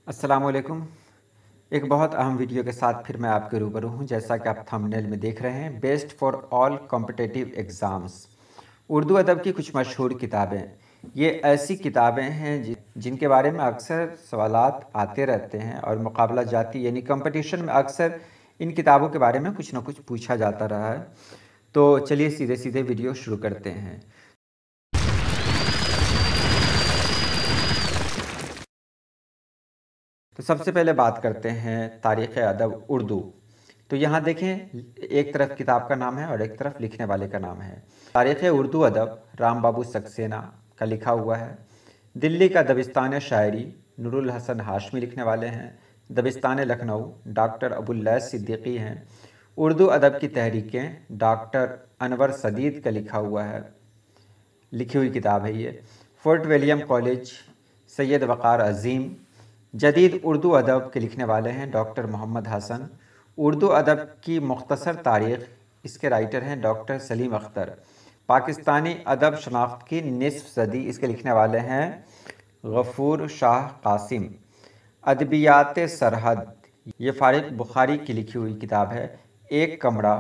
अस्सलाम वालेकुम। एक बहुत अहम वीडियो के साथ फिर मैं आपके रूबरू हूँ। जैसा कि आप थंबनेल में देख रहे हैं, best for all competitive exams, Urdu अदब की कुछ मशहूर किताबें। ये ऐसी किताबें हैं जिनके बारे में अक्सर सवालात आते रहते हैं और मुकाबला जाती यानी कंपटीशन में अक्सर इन किताबों के बारे में कुछ ना कुछ पूछा जाता रहा है। तो चलिए सीधे सीधे वीडियो शुरू करते हैं। तो सबसे पहले बात करते हैं तारीख़ अदब उर्दू। तो यहाँ देखें, एक तरफ किताब का नाम है और एक तरफ लिखने वाले का नाम है। तारीख़ उर्दू अदब राम बाबू सक्सेना का लिखा हुआ है। दिल्ली का दबिस्तान शायरी नूरुल हसन हाशमी लिखने वाले हैं। दबिस्तान लखनऊ डॉक्टर अबुल्लैस सिद्दीकी हैं। उर्दू अदब की तहरीकें डॉक्टर अनवर सदीद का लिखा हुआ है, लिखी हुई किताब है ये। फोर्ट विलियम कॉलेज सैयद वक़ार अज़ीम। जदीद उर्दू अदब के लिखने वाले हैं डॉक्टर मोहम्मद हसन। उर्दू अदब की मुख्तसर तारीख़, इसके राइटर हैं डॉक्टर सलीम अख्तर। पाकिस्तानी अदब शनाख्त की निस्फ सदी, इसके लिखने वाले हैं गफ़ूर शाह कासिम। अदबियात सरहद, ये फ़ारिग बुखारी की लिखी हुई किताब है। एक कमरा,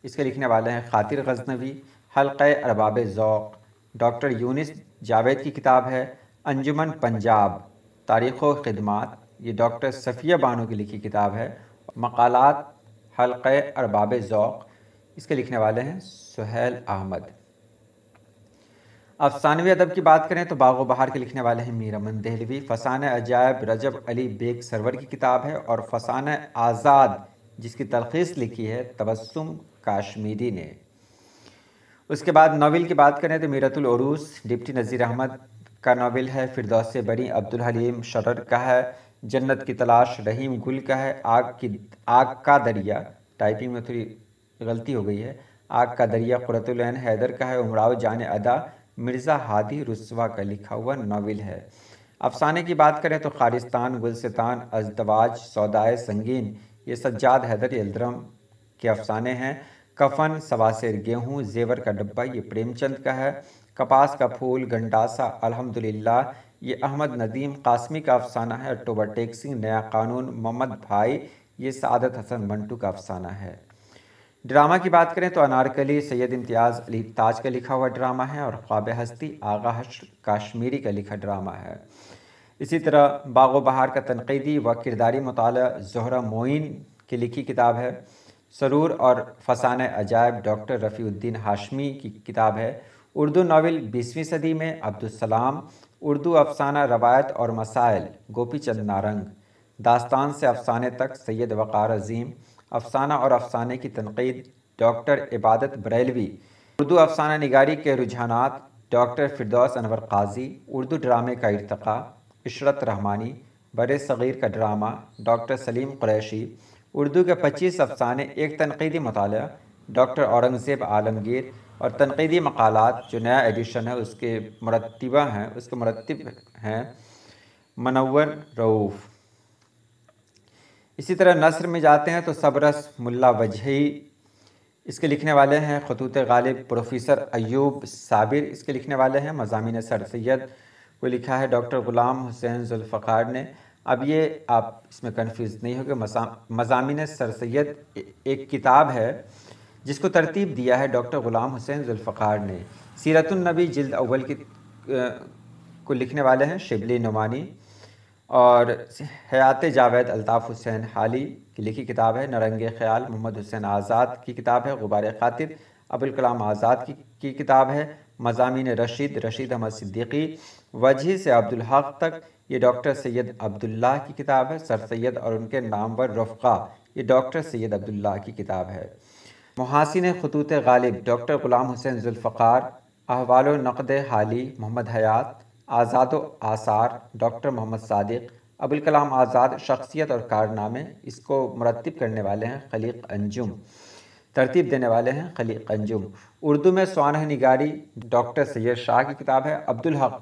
इसके लिखने वाले हैं खातिर गज़नवी। हल्क़े अरबाब ज़ौक़ डॉक्टर यूनिस जावेद की किताब है। अंजुमन पंजाब तारीख़ व ख़िदमात, ये डॉक्टर सफ़िया बानो की लिखी किताब है। मक़ालात हल्क़े अरबाब ज़ौक़, इसके लिखने वाले हैं सुहैल अहमद। अफ़सानवी अदब की बात करें तो बाग़ बहार के लिखने वाले हैं मीर अमन देहलवी। फ़साने अजायब रजब अली बेग सरवर की किताब है। और फ़साने आज़ाद, जिसकी तलख़ीस लिखी है तबस्सुम काश्मीरी ने। उसके बाद नावल की बात करें तो मीरतुल उरूस डिप्टी नज़ीर अहमद का नावल है। फिरदौस बरी अब्दुल हलीम शरर का है। जन्नत की तलाश रहीम गुल का है। आग का दरिया, टाइपिंग में थोड़ी गलती हो गई है, आग का दरिया क़ुर्रतुल ऐन हैदर का है। उमराव जान अदा मिर्ज़ा हादी रुस्वा का लिखा हुआ नावल है। अफ़साने की बात करें तो खारिस्तान गुलसितान अज़दवाज सौदाए संगीन, ये सज्जाद हैदर यल्दरम के अफ़साने हैं। कफन सवासेर गेहूँ जेवर का डब्बा, ये प्रेमचंद का है। कपास का फूल गंडासा अल्हम्दुलिल्लाह, ये अहमद नदीम कासमी का अफ़साना है। अक्टूबर टैक्सी नया कानून मोहम्मद भाई, ये सादत हसन मंटू का अफ़साना है। ड्रामा की बात करें तो अनारकली सैयद इम्तियाज़ अली ताज का लिखा हुआ ड्रामा है। और ख्वाब हस्ती आगा हश्र काश्मीरी का लिखा ड्रामा है। इसी तरह बाग़ बहार का तनक़ीदी व किरदारी मुताला ज़ोहरा मोइन की लिखी किताब है। सरूर और फ़साने अजायब डॉक्टर रफ़ीउद्दीन हाशमी की किताब है। उर्दू नावल 20वीं सदी में अब्दुस्सलाम। उर्दू अफ़साना रवायत और मसाइल गोपी चंद नारंग। दास्तान से अफ़साने तक सैयद वक़ार अज़ीम। अफ़साना और अफ़साने की तनक़ीद डॉक्टर इबादत बरेलवी। उर्दू अफ़साना निगारी के रुझानात डॉक्टर फिरदौस अनवर क़ाज़ी। उर्दू ड्रामे का इर्तिक़ा इशरत रहमानी। बरे सग़ीर का ड्रामा डॉक्टर सलीम क़ुरैशी। उर्दू के 25 अफ़साने, एक तनक़ीदी मुताला डॉक्टर औरंगज़ेब आलमगीर। और तनक़ीदी मक़ालात, जो नया एडिशन है उसके मुरत्तिब हैं मनव्वर रऊफ़। इसी तरह नस्र में जाते हैं तो सबरस मुल्ला वजही, इसके लिखने वाले हैं ख़ुतूत गालिब प्रोफ़ेसर अयूब साबिर, इसके लिखने वाले हैं। मज़ामीन सर सैयद को लिखा है डॉक्टर ग़ुलाम हुसैन ज़ुल्फ़िकार ने। अब ये आप इसमें कन्फ्यूज़ नहीं होगे, मज़ामीन सर सैयद एक किताब है जिसको तरतीब दिया है डॉक्टर ग़ुलाम हुसैन ज़ुल्फ़िकार ने। सीरतुन नबी जिल्द अव्वल को लिखने वाले हैं शिबली नुमानी। और हयात जावेद अल्ताफ़ हुसैन हाली की लिखी किताब है। नरंगे ख़याल मोहम्मद हुसैन आज़ाद की किताब है। ग़ुबार ख़ातिर अबुल कलाम आज़ाद की किताब है। मज़ामीन रशीद अहमद सिद्दीकी। वजही से अब्दुल हक़ तक, ये डॉक्टर सैयद अब्दुल्लाह की किताब है। सर सैयद और उनके नामवर रफ़क़ा, ये डॉक्टर सैयद अब्दुल्लाह की किताब है। मुहासिन ख़ुतूत गालिब डॉक्टर ग़ुलाम हुसैन ज़ुल्फ़िकार। अहवाल नक़द हाली मोहम्मद हयात। आज़ाद आसार डॉक्टर मोहम्मद सादिक़। अबुल कलाम आज़ाद शख्सियत और कारनामे, इसको मुरत्तिब करने वाले हैं खलीक़ अंजुम, तरतीब देने वाले हैं खलीक़ अंजुम। उर्दू में स्वानह निगारी डॉक्टर सैयद शाह की किताब है। अब्दुल हक़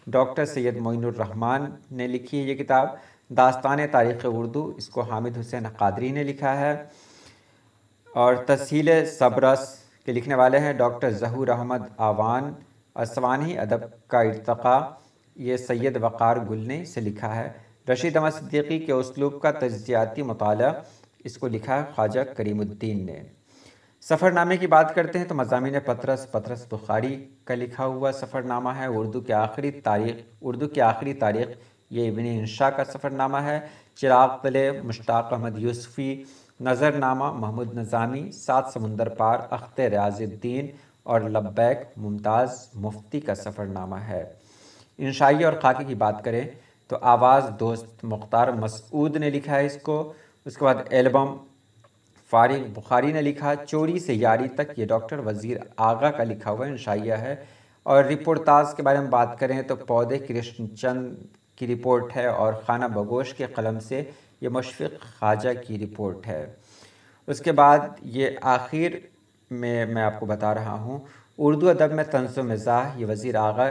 डॉक्टर सैयद मोइनुर रहमान ने लिखी है ये किताब। दास्तान तारीख़ उर्दू, इसको हामिद हुसैन क़ादरी ने लिखा है। और तस्हील सबरस के लिखने वाले हैं डॉक्टर ज़हूर अहमद आवान। असवानी अदब का इर्तिक़ा, ये सैयद वक़ार गुल ने इसे लिखा है। رشید احمد صدیقی کے اسلوب کا تجزیاتی مطالعہ، اس کو لکھا ہے خواجہ کریم الدین نے۔ سفر نامے کی بات کرتے ہیں تو مضامین پطرس بخاری کا لکھا ہوا سفر نامہ ہے۔ اردو کی آخری تاریخ یہ ابن انشا کا سفر نامہ ہے۔ چراغ قلعے مشتاق احمد یوسفی، نظر نامہ محمود نظامی، سات سمندر پار اختر ریاض الدین اور لبیک ممتاز مفتی کا سفر نامہ ہے۔ انشائیہ اور خاکے کی بات کریں تو آواز دوست مختار مسعود نے لکھا ہے اس کو۔ اس کے بعد ایلبم فارغ بخاری نے لکھا، چوری سے یاری تک یہ ڈاکٹر وزیر آغا کا لکھا ہوا انشائیہ ہے۔ اور رپورتاز کے بارے میں بات کریں تو پودے کرشن چند کی رپورٹ ہے اور خانہ بگوش کے قلم سے یہ مشفق خواجہ کی رپورٹ ہے۔ اس کے بعد یہ آخر میں آپ کو بتا رہا ہوں، اردو ادب میں طنز و مزاح یہ وزیر آغا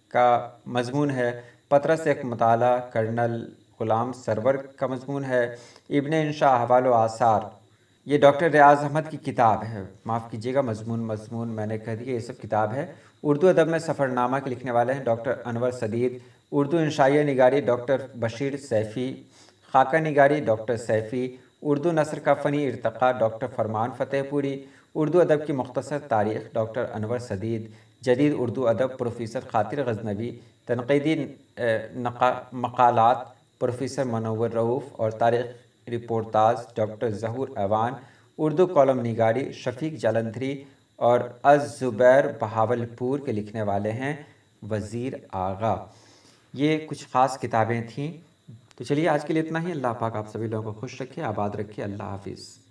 کا مضمون ہے۔ پطرس ایک مطالعہ کرنل غلام سرور کا مضمون ہے۔ ابن انشا احوال و آثار یہ ڈاکٹر ریاض احمد کی کتاب ہے، معاف کیجیے گا مضمون میں نے کہہ دیا، یہ سب کتاب ہے۔ اردو ادب میں سفر نامہ کے لکھنے والے ہیں ڈاکٹر انور سدید۔ اردو انشائیہ نگاری ڈاکٹر بشیر سیفی، خاکہ نگاری ڈاکٹر سیفی، اردو نثر کا فنی ارتقاء ڈاکٹر فرمان فتح پوری، اردو ادب کی مختصر تاریخ ڈاکٹر انور سدید، جدید اردو ادب پروفیسر خاطر غزنوی، تنقیدی مقالات پروفیسر منور رؤوف اور تاریخ رپورتاز ڈاکٹر ظہور ایوان، اردو کالم نگاری شفیق جالندھری اور الزبیر بہاولپور کے لکھنے والے ہیں وزیر آغا۔ یہ کچھ خاص کتابیں تھیں۔ تو چلیے آج کے لیے اتنا ہی۔ اللہ پاک آپ سبھی لوگوں کو خوش رکھے، آباد رکھے۔ اللہ حافظ۔